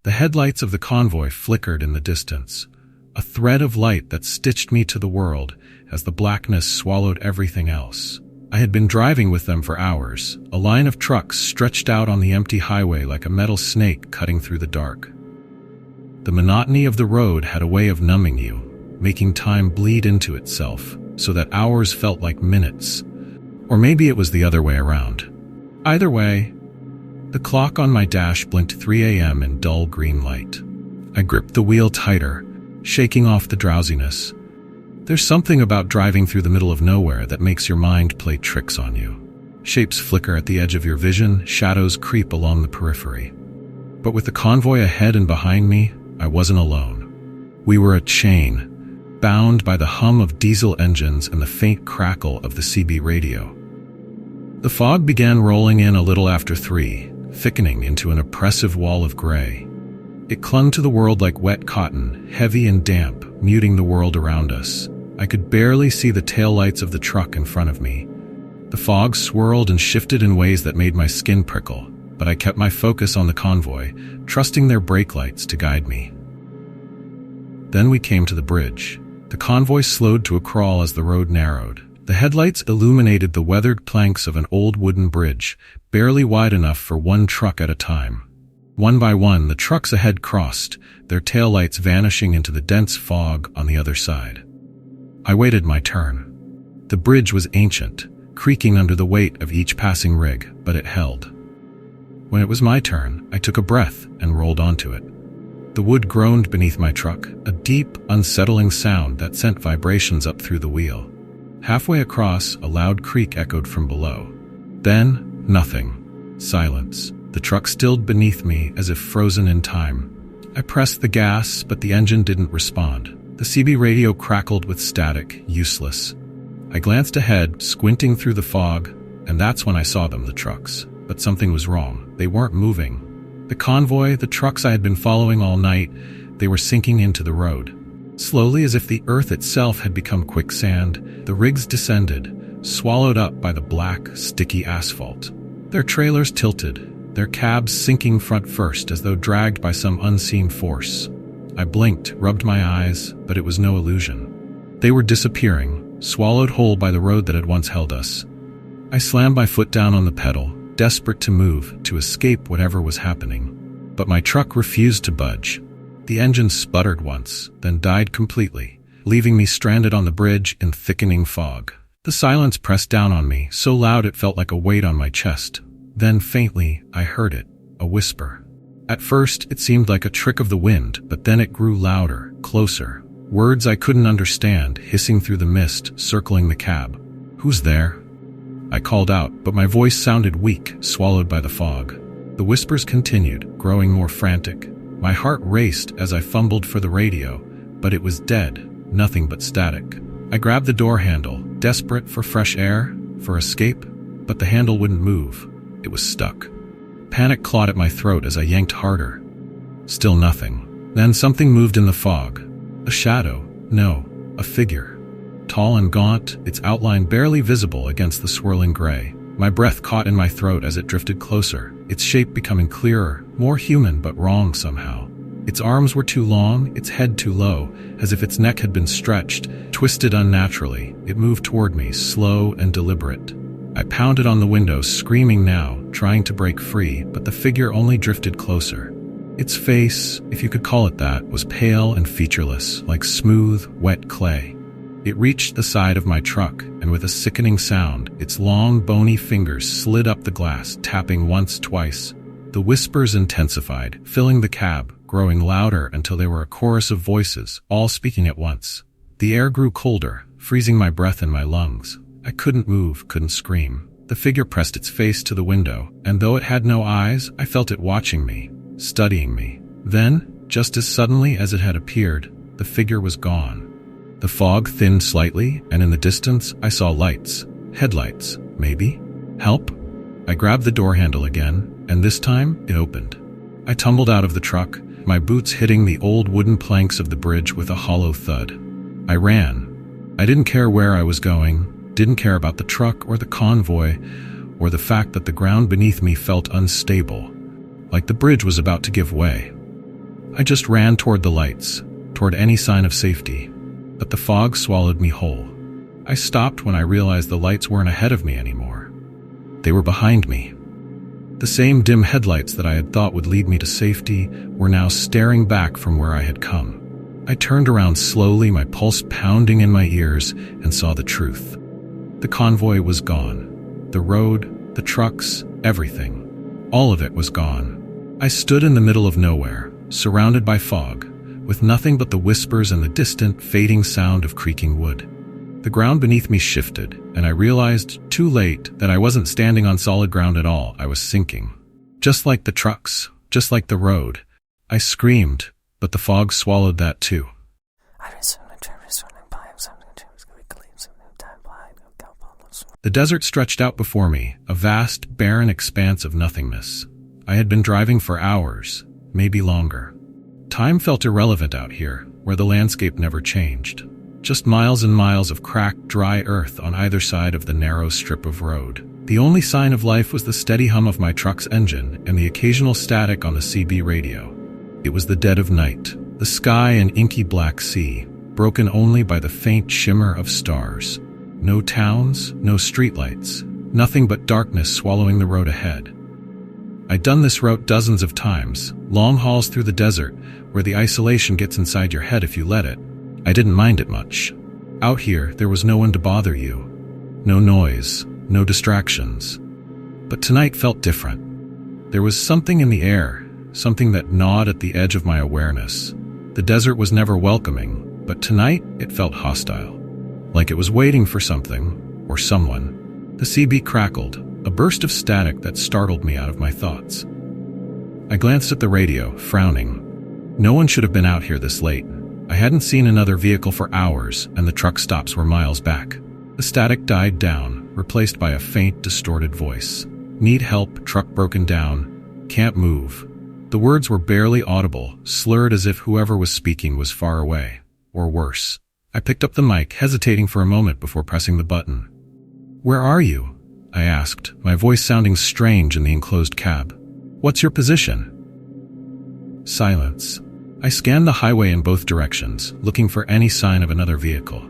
The headlights of the convoy flickered in the distance, a thread of light that stitched me to the world as the blackness swallowed everything else. I had been driving with them for hours, a line of trucks stretched out on the empty highway like a metal snake cutting through the dark. The monotony of the road had a way of numbing you, making time bleed into itself, so that hours felt like minutes. Or maybe it was the other way around. Either way, the clock on my dash blinked 3 a.m. in dull green light. I gripped the wheel tighter, shaking off the drowsiness. There's something about driving through the middle of nowhere that makes your mind play tricks on you. Shapes flicker at the edge of your vision, shadows creep along the periphery. But with the convoy ahead and behind me, I wasn't alone. We were a chain, bound by the hum of diesel engines and the faint crackle of the CB radio. The fog began rolling in a little after 3, thickening into an oppressive wall of gray. It clung to the world like wet cotton, heavy and damp, muting the world around us. I could barely see the taillights of the truck in front of me. The fog swirled and shifted in ways that made my skin prickle, but I kept my focus on the convoy, trusting their brake lights to guide me. Then we came to the bridge. The convoy slowed to a crawl as the road narrowed. The headlights illuminated the weathered planks of an old wooden bridge, barely wide enough for one truck at a time. One by one, the trucks ahead crossed, their taillights vanishing into the dense fog on the other side. I waited my turn. The bridge was ancient, creaking under the weight of each passing rig, but it held. When it was my turn, I took a breath and rolled onto it. The wood groaned beneath my truck, a deep, unsettling sound that sent vibrations up through the wheel. Halfway across, a loud creak echoed from below. Then, nothing. Silence. The truck stilled beneath me as if frozen in time. I pressed the gas, but the engine didn't respond. The CB radio crackled with static, useless. I glanced ahead, squinting through the fog, and that's when I saw them, the trucks. But something was wrong. They weren't moving. The convoy, the trucks I had been following all night, they were sinking into the road. Slowly, as if the earth itself had become quicksand, the rigs descended, swallowed up by the black, sticky asphalt. Their trailers tilted, their cabs sinking front first as though dragged by some unseen force. I blinked, rubbed my eyes, but it was no illusion. They were disappearing, swallowed whole by the road that had once held us. I slammed my foot down on the pedal, desperate to move, to escape whatever was happening. But my truck refused to budge. The engine sputtered once, then died completely, leaving me stranded on the bridge in thickening fog. The silence pressed down on me, so loud it felt like a weight on my chest. Then, faintly, I heard it, a whisper. At first, it seemed like a trick of the wind, but then it grew louder, closer. Words I couldn't understand, hissing through the mist, circling the cab. "Who's there?" I called out, but my voice sounded weak, swallowed by the fog. The whispers continued, growing more frantic. My heart raced as I fumbled for the radio, but it was dead, nothing but static. I grabbed the door handle, desperate for fresh air, for escape, but the handle wouldn't move. It was stuck. Panic clawed at my throat as I yanked harder. Still nothing. Then something moved in the fog. A shadow. No, a figure. Tall and gaunt, its outline barely visible against the swirling gray. My breath caught in my throat as it drifted closer, its shape becoming clearer, more human but wrong somehow. Its arms were too long, its head too low, as if its neck had been stretched, twisted unnaturally. It moved toward me, slow and deliberate. I pounded on the window, screaming now, trying to break free, but the figure only drifted closer. Its face, if you could call it that, was pale and featureless, like smooth, wet clay. It reached the side of my truck, and with a sickening sound, its long, bony fingers slid up the glass, tapping once, twice. The whispers intensified, filling the cab, growing louder until they were a chorus of voices, all speaking at once. The air grew colder, freezing my breath in my lungs. I couldn't move, couldn't scream. The figure pressed its face to the window, and though it had no eyes, I felt it watching me, studying me. Then, just as suddenly as it had appeared, the figure was gone. The fog thinned slightly, and in the distance, I saw lights. Headlights, maybe? Help? I grabbed the door handle again, and this time, it opened. I tumbled out of the truck, my boots hitting the old wooden planks of the bridge with a hollow thud. I ran. I didn't care where I was going, didn't care about the truck or the convoy, or the fact that the ground beneath me felt unstable, like the bridge was about to give way. I just ran toward the lights, toward any sign of safety. But the fog swallowed me whole. I stopped when I realized the lights weren't ahead of me anymore. They were behind me. The same dim headlights that I had thought would lead me to safety were now staring back from where I had come. I turned around slowly, my pulse pounding in my ears, and saw the truth. The convoy was gone. The road, the trucks, everything. All of it was gone. I stood in the middle of nowhere, surrounded by fog, with nothing but the whispers and the distant, fading sound of creaking wood. The ground beneath me shifted, and I realized, too late, that I wasn't standing on solid ground at all. I was sinking. Just like the trucks, just like the road. I screamed, but the fog swallowed that too. The desert stretched out before me, a vast, barren expanse of nothingness. I had been driving for hours, maybe longer. Time felt irrelevant out here, where the landscape never changed. Just miles and miles of cracked, dry earth on either side of the narrow strip of road. The only sign of life was the steady hum of my truck's engine and the occasional static on the CB radio. It was the dead of night, the sky an inky black sea, broken only by the faint shimmer of stars. No towns, no streetlights, nothing but darkness swallowing the road ahead. I'd done this route dozens of times, long hauls through the desert, where the isolation gets inside your head if you let it. I didn't mind it much. Out here, there was no one to bother you. No noise, no distractions. But tonight felt different. There was something in the air, something that gnawed at the edge of my awareness. The desert was never welcoming, but tonight it felt hostile. Like it was waiting for something, or someone. The CB crackled, a burst of static that startled me out of my thoughts. I glanced at the radio, frowning. No one should have been out here this late. I hadn't seen another vehicle for hours, and the truck stops were miles back. The static died down, replaced by a faint, distorted voice. Need help, truck broken down, can't move. The words were barely audible, slurred as if whoever was speaking was far away, or worse. I picked up the mic, hesitating for a moment before pressing the button. "Where are you?" I asked, my voice sounding strange in the enclosed cab. "What's your position?" Silence. I scanned the highway in both directions, looking for any sign of another vehicle.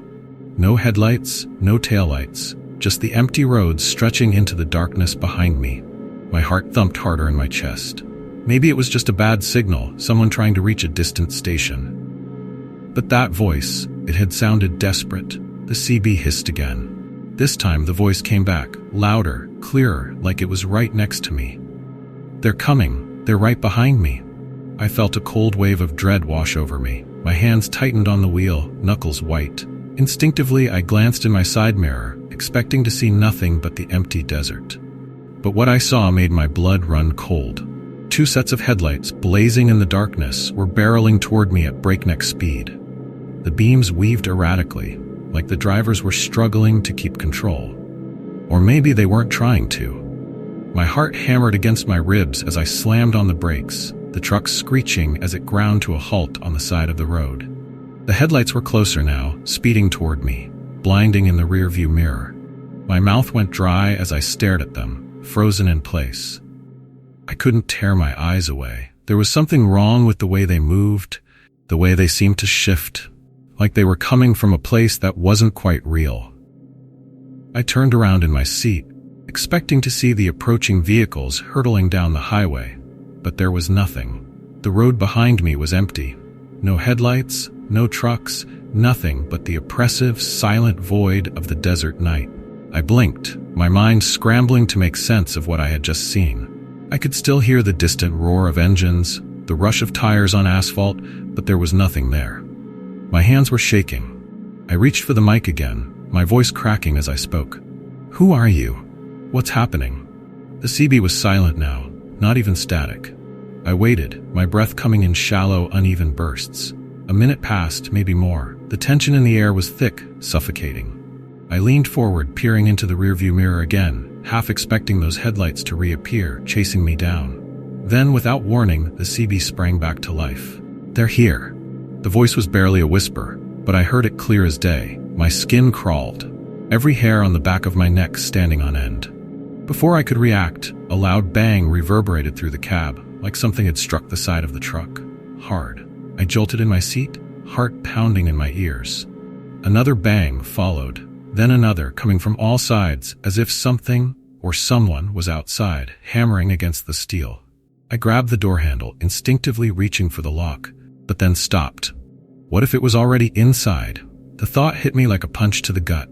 No headlights, no taillights, just the empty roads stretching into the darkness behind me. My heart thumped harder in my chest. Maybe it was just a bad signal, someone trying to reach a distant station. But that voice, it had sounded desperate. The CB hissed again. This time the voice came back, louder, clearer, like it was right next to me. "They're coming. They're right behind me." I felt a cold wave of dread wash over me. My hands tightened on the wheel, knuckles white. Instinctively, I glanced in my side mirror, expecting to see nothing but the empty desert. But what I saw made my blood run cold. Two sets of headlights, blazing in the darkness, were barreling toward me at breakneck speed. The beams weaved erratically, like the drivers were struggling to keep control. Or maybe they weren't trying to. My heart hammered against my ribs as I slammed on the brakes, the truck screeching as it ground to a halt on the side of the road. The headlights were closer now, speeding toward me, blinding in the rearview mirror. My mouth went dry as I stared at them, frozen in place. I couldn't tear my eyes away. There was something wrong with the way they moved, the way they seemed to shift, like they were coming from a place that wasn't quite real. I turned around in my seat, expecting to see the approaching vehicles hurtling down the highway, but there was nothing. The road behind me was empty. No headlights, no trucks, nothing but the oppressive, silent void of the desert night. I blinked, my mind scrambling to make sense of what I had just seen. I could still hear the distant roar of engines, the rush of tires on asphalt, but there was nothing there. My hands were shaking. I reached for the mic again, my voice cracking as I spoke. "Who are you? What's happening?" The CB was silent now, not even static. I waited, my breath coming in shallow, uneven bursts. A minute passed, maybe more. The tension in the air was thick, suffocating. I leaned forward, peering into the rearview mirror again, half expecting those headlights to reappear, chasing me down. Then, without warning, the CB sprang back to life. "They're here." The voice was barely a whisper, but I heard it clear as day. My skin crawled, every hair on the back of my neck standing on end. Before I could react, a loud bang reverberated through the cab, like something had struck the side of the truck. hard. I jolted in my seat, heart pounding in my ears. Another bang followed, then another coming from all sides as if something or someone was outside, hammering against the steel. I grabbed the door handle, instinctively reaching for the lock, but then stopped. What if it was already inside? The thought hit me like a punch to the gut.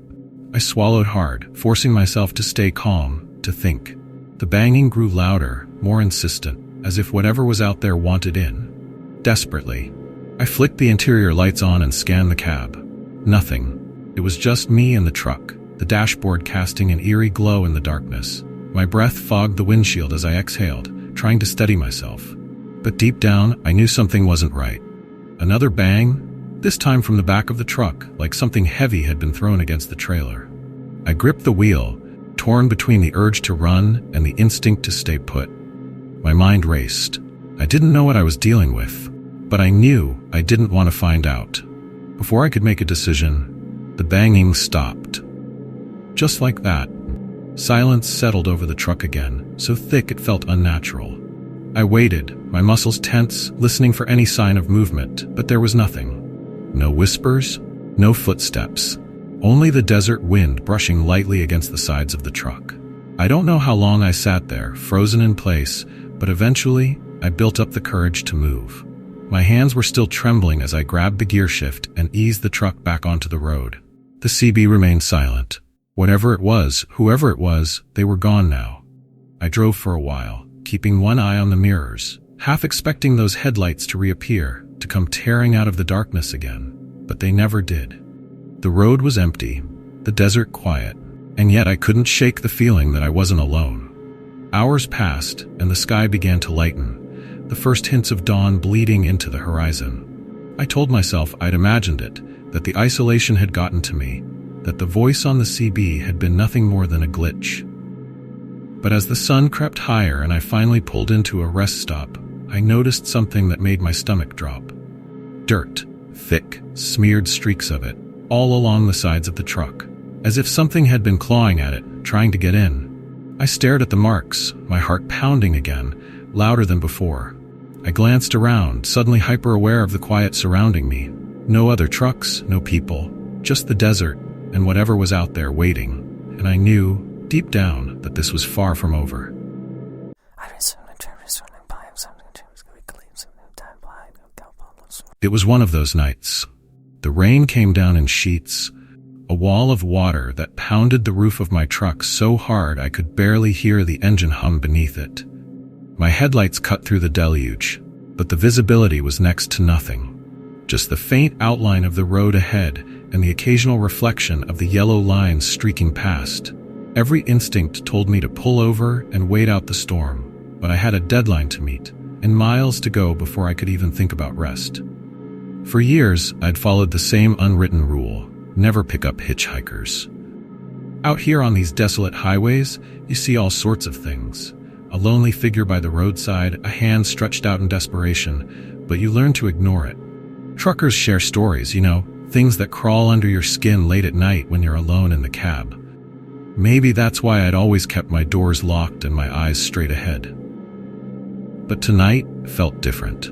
I swallowed hard, forcing myself to stay calm, to think. The banging grew louder, more insistent, as if whatever was out there wanted in. Desperately, I flicked the interior lights on and scanned the cab. Nothing. It was just me and the truck, the dashboard casting an eerie glow in the darkness. My breath fogged the windshield as I exhaled, trying to steady myself. But deep down, I knew something wasn't right. Another bang, this time from the back of the truck, like something heavy had been thrown against the trailer. I gripped the wheel, torn between the urge to run and the instinct to stay put. My mind raced. I didn't know what I was dealing with, but I knew I didn't want to find out. Before I could make a decision, the banging stopped. Just like that, silence settled over the truck again, so thick it felt unnatural. I waited, my muscles tense, listening for any sign of movement, but there was nothing. No whispers, no footsteps, only the desert wind brushing lightly against the sides of the truck. I don't know how long I sat there, frozen in place, but eventually I built up the courage to move. My hands were still trembling as I grabbed the gear shift and eased the truck back onto the road. The CB remained silent. Whatever it was, whoever it was, they were gone now. I drove for a while, keeping one eye on the mirrors, half expecting those headlights to reappear, to come tearing out of the darkness again. But they never did. The road was empty, the desert quiet, and yet I couldn't shake the feeling that I wasn't alone. Hours passed, and the sky began to lighten, the first hints of dawn bleeding into the horizon. I told myself I'd imagined it, that the isolation had gotten to me, that the voice on the CB had been nothing more than a glitch. But as the sun crept higher and I finally pulled into a rest stop, I noticed something that made my stomach drop. Dirt, thick, smeared streaks of it, all along the sides of the truck, as if something had been clawing at it, trying to get in. I stared at the marks, my heart pounding again, louder than before. I glanced around, suddenly hyper-aware of the quiet surrounding me. No other trucks, no people, just the desert and whatever was out there waiting. And I knew, deep down, that this was far from over. It was one of those nights. The rain came down in sheets, a wall of water that pounded the roof of my truck so hard I could barely hear the engine hum beneath it. My headlights cut through the deluge, but the visibility was next to nothing. Just the faint outline of the road ahead and the occasional reflection of the yellow lines streaking past. Every instinct told me to pull over and wait out the storm, but I had a deadline to meet and miles to go before I could even think about rest. For years, I'd followed the same unwritten rule: never pick up hitchhikers. Out here on these desolate highways, you see all sorts of things. A lonely figure by the roadside, a hand stretched out in desperation, but you learn to ignore it. Truckers share stories, things that crawl under your skin late at night when you're alone in the cab. Maybe that's why I'd always kept my doors locked and my eyes straight ahead. But tonight felt different.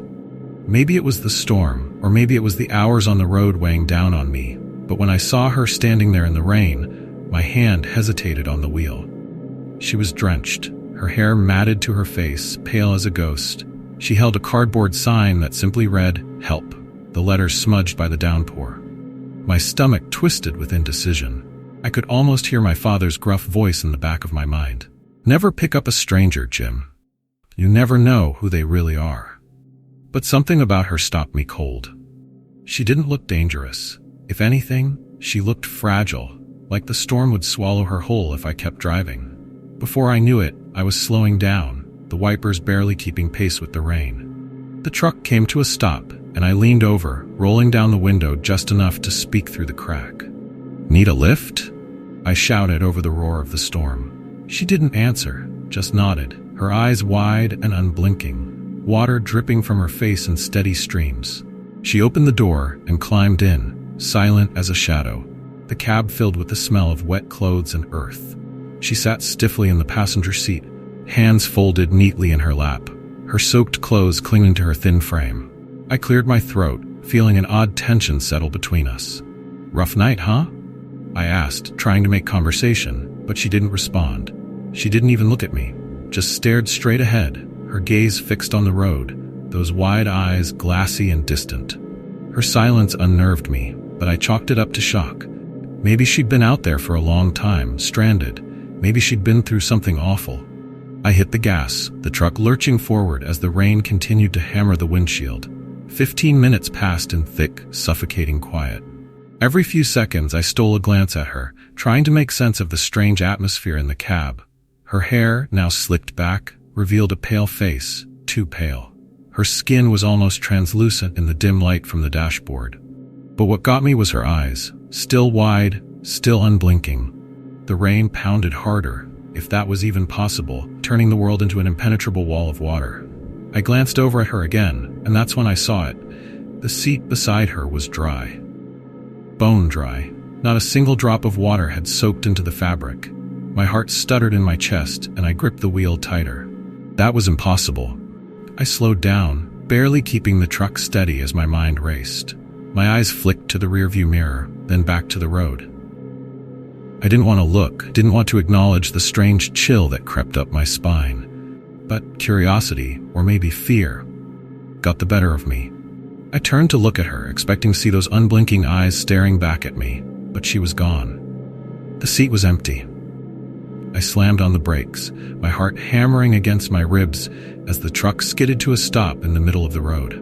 Maybe it was the storm, or maybe it was the hours on the road weighing down on me, but when I saw her standing there in the rain, my hand hesitated on the wheel. She was drenched, her hair matted to her face, pale as a ghost. She held a cardboard sign that simply read, "Help," the letters smudged by the downpour. My stomach twisted with indecision. I could almost hear my father's gruff voice in the back of my mind. "Never pick up a stranger, Jim. You never know who they really are." But something about her stopped me cold. She didn't look dangerous. If anything, she looked fragile, like the storm would swallow her whole if I kept driving. Before I knew it, I was slowing down, the wipers barely keeping pace with the rain. The truck came to a stop, and I leaned over, rolling down the window just enough to speak through the crack. "Need a lift?" I shouted over the roar of the storm. She didn't answer, just nodded, her eyes wide and unblinking, water dripping from her face in steady streams. She opened the door and climbed in, silent as a shadow, the cab filled with the smell of wet clothes and earth. She sat stiffly in the passenger seat, hands folded neatly in her lap, her soaked clothes clinging to her thin frame. I cleared my throat, feeling an odd tension settle between us. "Rough night, huh?" I asked, trying to make conversation, but she didn't respond. She didn't even look at me, just stared straight ahead, her gaze fixed on the road, those wide eyes glassy and distant. Her silence unnerved me, but I chalked it up to shock. Maybe she'd been out there for a long time, stranded. Maybe she'd been through something awful. I hit the gas, the truck lurching forward as the rain continued to hammer the windshield. 15 minutes passed in thick, suffocating quiet. Every few seconds I stole a glance at her, trying to make sense of the strange atmosphere in the cab. Her hair, now slicked back, revealed a pale face, too pale. Her skin was almost translucent in the dim light from the dashboard. But what got me was her eyes, still wide, still unblinking. The rain pounded harder, if that was even possible, turning the world into an impenetrable wall of water. I glanced over at her again, and that's when I saw it. The seat beside her was dry. Bone dry. Not a single drop of water had soaked into the fabric. My heart stuttered in my chest, and I gripped the wheel tighter. That was impossible. I slowed down, barely keeping the truck steady as my mind raced. My eyes flicked to the rearview mirror, then back to the road. I didn't want to look, didn't want to acknowledge the strange chill that crept up my spine. But curiosity, or maybe fear, got the better of me. I turned to look at her, expecting to see those unblinking eyes staring back at me, but she was gone. The seat was empty. I slammed on the brakes, my heart hammering against my ribs as the truck skidded to a stop in the middle of the road.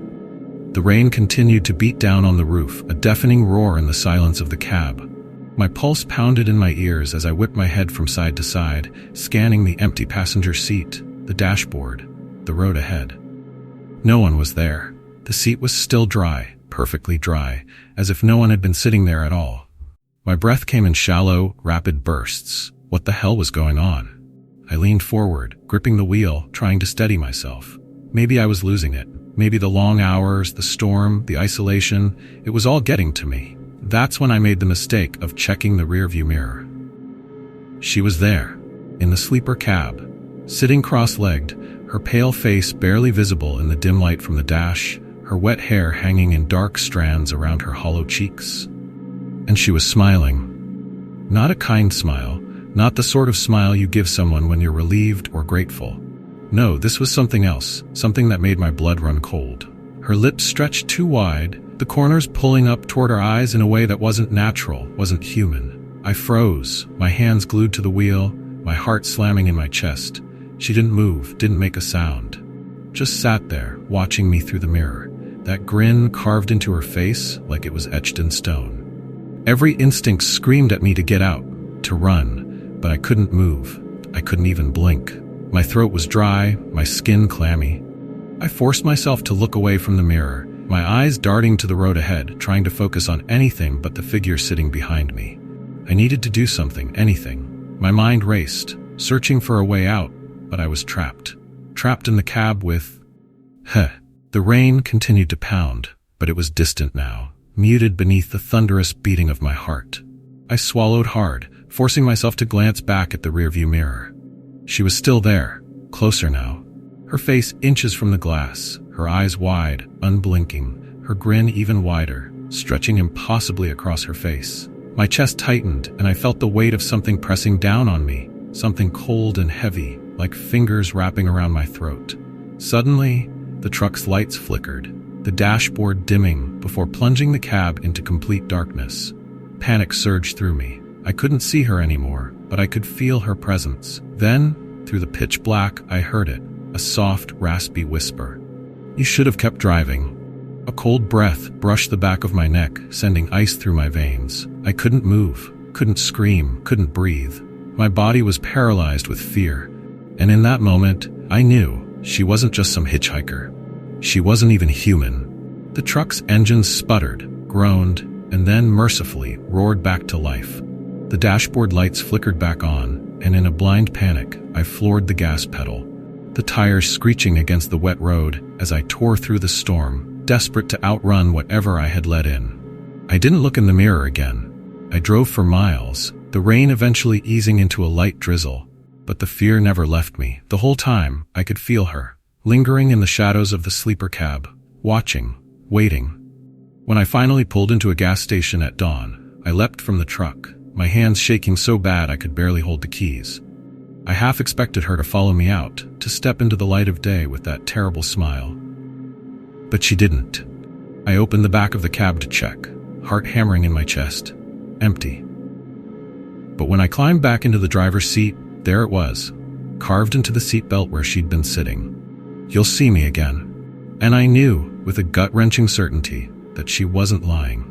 The rain continued to beat down on the roof, a deafening roar in the silence of the cab. My pulse pounded in my ears as I whipped my head from side to side, scanning the empty passenger seat, the dashboard, the road ahead. No one was there. The seat was still dry, perfectly dry, as if no one had been sitting there at all. My breath came in shallow, rapid bursts. What the hell was going on? I leaned forward, gripping the wheel, trying to steady myself. Maybe I was losing it. Maybe the long hours, the storm, the isolation, it was all getting to me. That's when I made the mistake of checking the rearview mirror. She was there, in the sleeper cab, sitting cross-legged, her pale face barely visible in the dim light from the dash, her wet hair hanging in dark strands around her hollow cheeks. And she was smiling. Not a kind smile, not the sort of smile you give someone when you're relieved or grateful. No, this was something else, something that made my blood run cold. Her lips stretched too wide, the corners pulling up toward her eyes in a way that wasn't natural, wasn't human. I froze, my hands glued to the wheel, my heart slamming in my chest. She didn't move, didn't make a sound. Just sat there, watching me through the mirror, that grin carved into her face like it was etched in stone. Every instinct screamed at me to get out, to run, but I couldn't move. I couldn't even blink. My throat was dry, my skin clammy. I forced myself to look away from the mirror, my eyes darting to the road ahead, trying to focus on anything but the figure sitting behind me. I needed to do something, anything. My mind raced, searching for a way out, but I was trapped. Trapped in the cab with... The rain continued to pound, but it was distant now, muted beneath the thunderous beating of my heart. I swallowed hard, forcing myself to glance back at the rearview mirror. She was still there, closer now. Her face inches from the glass, her eyes wide, unblinking, her grin even wider, stretching impossibly across her face. My chest tightened, and I felt the weight of something pressing down on me, something cold and heavy, like fingers wrapping around my throat. Suddenly, the truck's lights flickered, the dashboard dimming before plunging the cab into complete darkness. Panic surged through me. I couldn't see her anymore, but I could feel her presence. Then, through the pitch black, I heard it, a soft, raspy whisper. "You should have kept driving." A cold breath brushed the back of my neck, sending ice through my veins. I couldn't move, couldn't scream, couldn't breathe. My body was paralyzed with fear. And in that moment, I knew she wasn't just some hitchhiker. She wasn't even human. The truck's engine sputtered, groaned, and then mercifully roared back to life. The dashboard lights flickered back on, and in a blind panic, I floored the gas pedal, the tires screeching against the wet road as I tore through the storm, desperate to outrun whatever I had let in. I didn't look in the mirror again. I drove for miles, the rain eventually easing into a light drizzle, but the fear never left me. The whole time, I could feel her, lingering in the shadows of the sleeper cab, watching, waiting. When I finally pulled into a gas station at dawn, I leapt from the truck, my hands shaking so bad I could barely hold the keys. I half expected her to follow me out, to step into the light of day with that terrible smile. But she didn't. I opened the back of the cab to check, heart hammering in my chest. Empty. But when I climbed back into the driver's seat, there it was, carved into the seatbelt where she'd been sitting. "You'll see me again." And I knew, with a gut-wrenching certainty, that she wasn't lying.